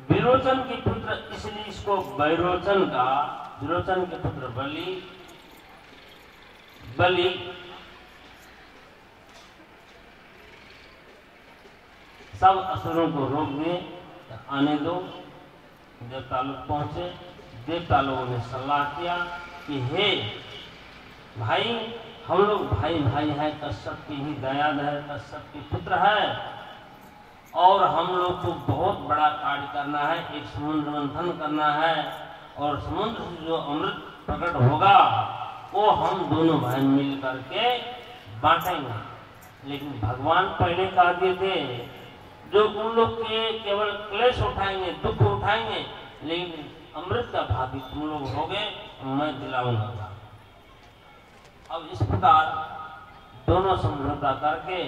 विरोचन के पुत्र, इसलिए इसको वैरोचन का। विरोचन के पुत्र बलि सब असुरों को रोक दिए, आने दो। देवता लोग पहुंचे। देवता लोगों ने सलाह किया कि हे भाई, हम लोग भाई भाई हैं, कश्यप की ही दयाद है, कश्यप के पुत्र है, और हम लोग को बहुत बड़ा कार्य करना है, एक समुद्र मंथन करना है, और समुद्र से जो अमृत प्रकट होगा वो हम दोनों भाई मिल करके बांटेंगे। लेकिन भगवान पहले कह दिए थे, जो उन लोग के केवल क्लेश उठाएंगे, दुख उठाएंगे, लेकिन अमृत का भागी तुम लोग होगे, मैं दिलाऊंगा। अब इस प्रकार दोनों समझौता करके,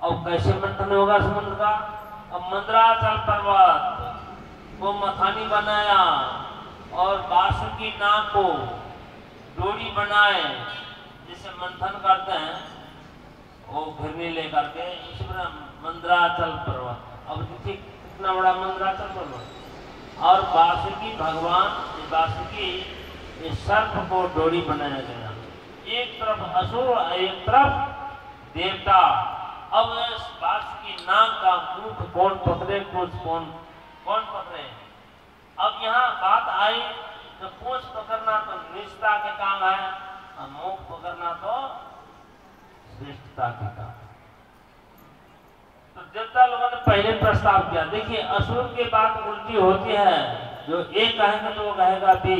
अब कैसे मंथन होगा समुद्र का? अब मंदराचल पर्वत को मथानी बनाया और बासुकी नाग को डोरी बनाए, जिसे मंथन करते हैं वो घिरनी लेकर के, मंदराचल पर्वत। अब देखिए कितना बड़ा मंदराचल पर्वत, और बासुकी भगवान, बासुकी इस सर्प को डोरी बनाया गया, एक तरफ असुर एक तरफ देवता। अब इस बासुकी नाग का मुख कौन पकड़े, कौन पकड़े? अब यहाँ बात आई तो पूंछ पकड़ना तो निष्ठा के काम है, और मुख पकड़ना तो श्रेष्ठता के काम। तो देवता लोगों ने पहले प्रस्ताव किया। देखिए असुर की बात उल्टी होती है, जो ए कहेगा तो वो कहेगा बी,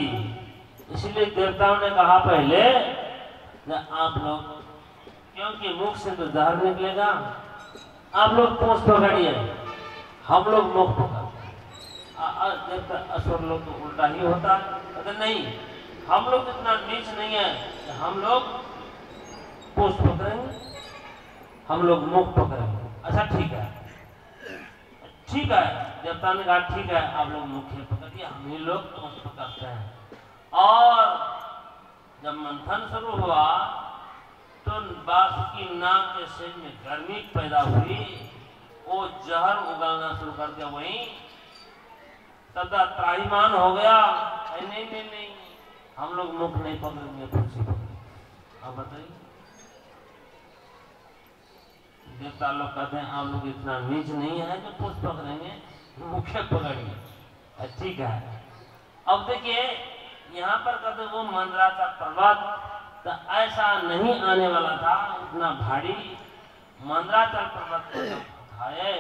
इसलिए देवताओं ने कहा पहले आप लोग, क्योंकि मुख से तो जहर निकलेगा, आप लोग पूंछ पकड़िए, हम लोग मुख पकड़। असुर लोग तो उल्टा ही होता है, अगर नहीं हम लोग इतना नीच नहीं है, हम लोग पूंछ पकड़ेंगे, हम लोग मुख पकड़ेंगे। अच्छा ठीक है, ठीक है। देवता ने कहा ठीक है, आप लोग मुख्य पकड़िए, हम ही लोग पूंछ पकड़ते हैं। और जब मंथन शुरू हुआ तो बासुकी नाग के शरीर में गर्मी पैदा हुई, वो जहर उगलना शुरू कर दिया, वहीं तथा त्राहिमाम हो गया। नहीं नहीं नहीं, हम लोग मुख नहीं पकड़ेंगे, पूंछी पकड़ेंगे। अब बताइए, देवता लोग कहते हैं आप लोग इतना नीच नहीं है जो पूंछ पकड़ेंगे, मुख्य पकड़िए। ठीक है। अब देखिए यहाँ पर कहते वो मंदराचल पर्वत तो ऐसा नहीं आने वाला था, इतना भारी मंदराचल पर्वत को उठाए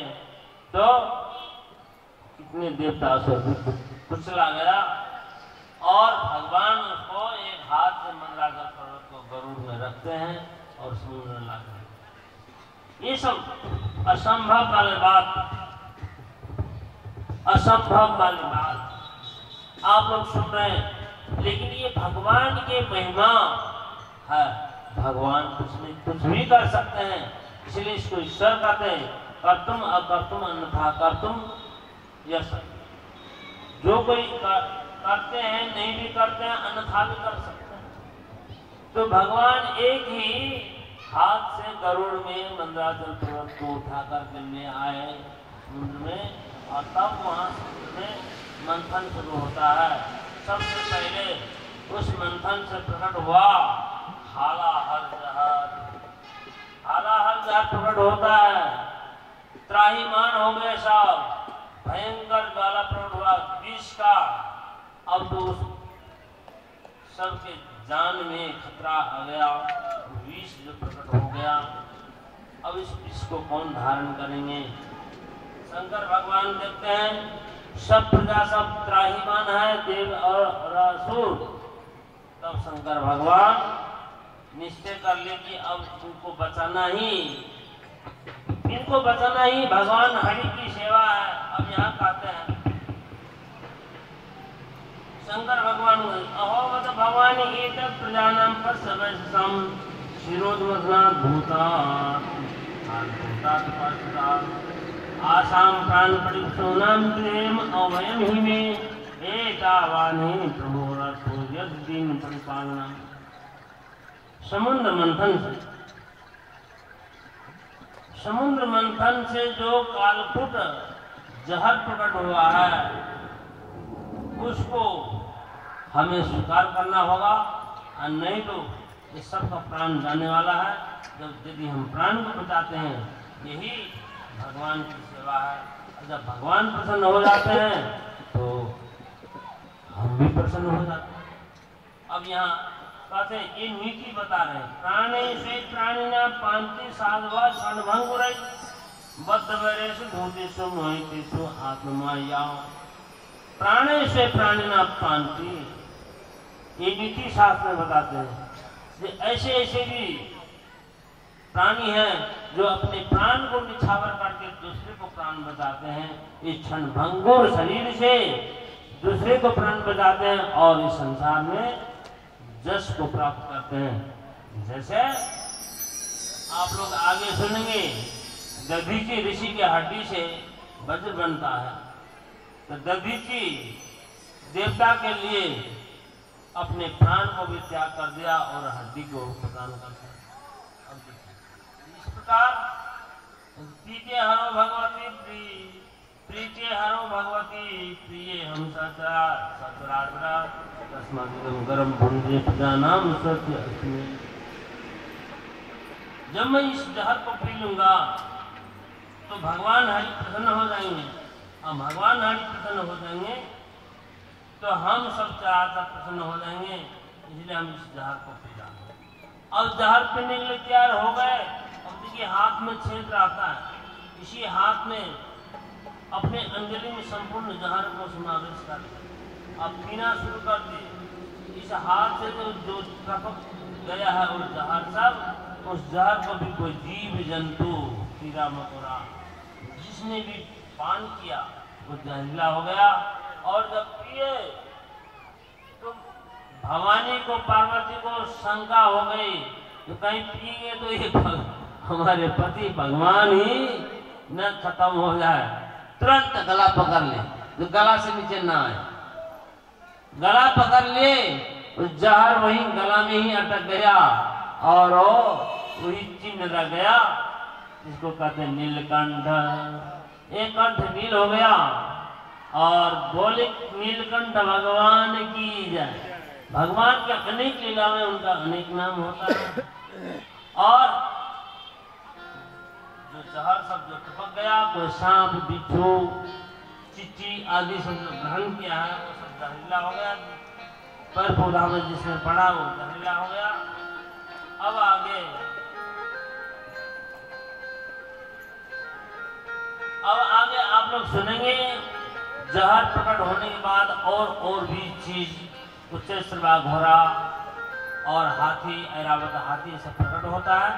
तो कितने देवता उसको कुचला गया, और भगवान उसको एक हाथ से मंदराचल पर्वत को गरुड़ में रखते हैं और समुद्र में लाते हैं। ये सब असंभव वाली बात, असंभव वाली बात आप लोग सुन रहे हैं, लेकिन ये भगवान की महिमा है। भगवान कुछ भी कर सकते हैं, इसलिए इसको ईश्वर कहते हैं। कर्तुम अकर्तुम अन्यथा कर्तुम यश, जो कोई करते हैं नहीं भी करते हैं, अन्यथा भी कर सकते हैं। तो भगवान एक ही हाथ से गरुड़ में मंदराचल पर्वत को उठा करके ले आए समुद्र में, और तब वहां समुद्र में मंथन शुरू होता है। सबसे पहले उस मंथन से प्रकट हुआ हालाहल जहर। हालाहल जहर प्रकट होता है, त्राहिमाम हो गए सब, भयंकर ज्वाला प्रकट हुआ विष का। अब तो उस सबके जान में खतरा आ गया, विष जो प्रकट हो गया। अब इस विष को कौन धारण करेंगे? शंकर भगवान देखते हैं सब प्रजा सब त्राहिमाम है, देव और असुर। तब शंकर भगवान निश्चय कर ले कि अब इनको बचाना ही भगवान हरि की सेवा है। अब यहाँ कहते हैं शंकर भगवान, अहो भगवान एक प्रजानाम पर सम शिरोद्मथनाथ भूतात् आसाम प्राण परिक्षोणाम प्रेम अवयम ही में एतावानी प्रभुरतो यद्दीन परिपालना। समुद्र मंथन से जो कालकूट जहर प्रकट हुआ है उसको हमें स्वीकार करना होगा, और नहीं तो इस सब का प्राण जाने वाला है। जब यदि हम प्राण को बचाते हैं, यही भगवान की सेवा है। और जब भगवान प्रसन्न हो जाते हैं तो हम भी प्रसन्न हो जाते हैं। अब यहाँ कहते हैं ये नीति बता रहे हैं, प्राणे से प्राणिना पांति साधवा क्षणभंगुरै बद्धवरेषु भूतेषु मोहितेषु आत्ममाया। प्राणे से प्राणिना पांति, ये नीति शास्त्र में बताते हैं कि ऐसे ऐसे भी प्राणी हैं जो अपने प्राण को निछावर करके दूसरे को प्राण बचाते हैं। इस क्षणभंगुर शरीर से दूसरे को प्राण बचाते हैं और इस संसार में जस को प्राप्त करते हैं। जैसे आप लोग आगे सुनेंगे, दधीची ऋषि की हड्डी से वज्र बनता है, तो दधीची देवता के लिए अपने प्राण को भी त्याग कर दिया और हड्डी को प्रदान कर दिया। इस प्रकार प्रीते हरो भगवती प्रीते हरो भगवती प्रिय हम सचराचरा तस्मादिदं गरम भुंजे प्रजानाम सत्य अस्मि। जब मैं इस जहर को पी लूंगा तो भगवान हरि प्रसन्न हो जाएंगे, और भगवान हरि प्रसन्न हो जाएंगे तो हम सब चराचर प्रसन्न हो जाएंगे। इसलिए हम इस जहर को पी जाएंगे। अब जहर पीने के लिए तैयार हो गए। अब देखिए हाथ में छेद रहता है, इसी हाथ में अपने अंजलि में संपूर्ण जहर को समावेश कर दिया। अब पीना शुरू कर दिए। इस हाथ से जो टपक गया है वो जहर सब, उस जहर को भी कोई जीव जंतु कीड़ा मकोड़ा जिसने भी पान किया वो जहरीला हो गया। और जब पिए तो भवानी को पार्वती को शंका हो गई, तो कहीं पिएंगे तो ये हमारे पति भगवान ही न खत्म हो जाए। तुरंत गला पकड़ ले, जो गला से नीचे ना आए। गला पकड़ लिए, उस जहर वही गला में ही अटक गया और वही चिन्ह रह गया, जिसको कहते हैं नीलकंठ। एक कंठ नील हो गया और बोले नीलकंठ भगवान की जय। भगवान के अनेक लीला में उनका अनेक नाम होता है। और जो जहर सब जो टपक गया, कोई सांप बिच्छू चिट्टी आदि सब जो ग्रहण किया है वो सब जहरीला हो गया। पर पौधा में जिसमें पड़ा वो जहरीला हो गया। अब आगे आप लोग सुनेंगे जहर प्रकट होने के बाद और भी चीज, उससे सर्वा घोड़ा और हाथी, ऐरावत हाथी सब प्रकट होता है।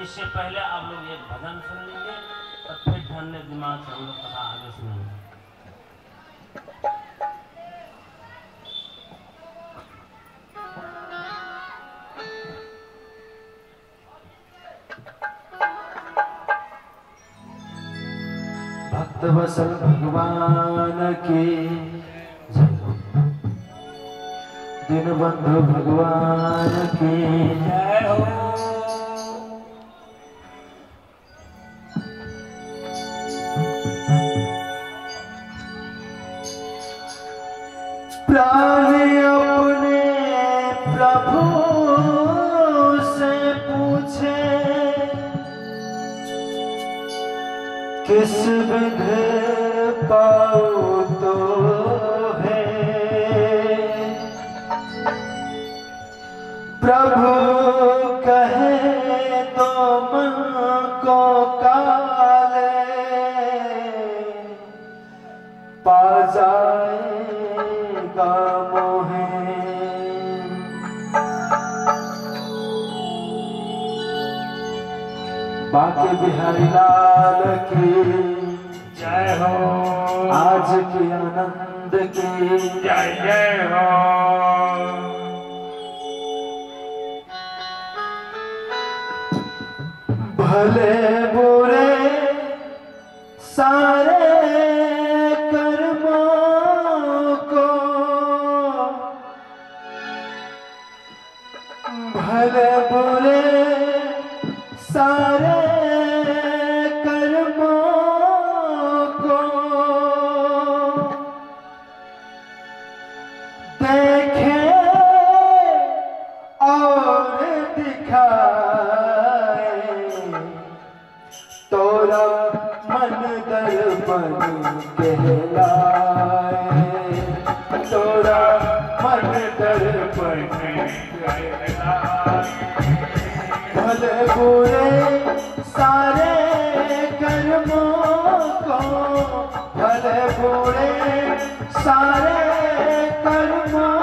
इससे पहले आप लोग एक भजन सुन लीजिए, तब फिर ठंडे दिमाग से हम लोग कथा आगे सुनेंगे। भक्त वसल भगवान की जय, दीनबंधु भगवान की जय हो। प्राण अपने प्रभु से पूछे, किस विध पाऊं तो है। प्रभु कहे तो मन को काले, पा जाएगा मोहे। बाके बिहारी लाल की जय हो, आज की आनंद की जय जय हो। भले बुरे सारे कर्मों को, भले बुरे सारे कर्मों को मन दर्पण कहलाए, तोरा मन दर्पण कहलाए। भले बुरे सारे कर्मों को, भले बुरे सारे कर्मों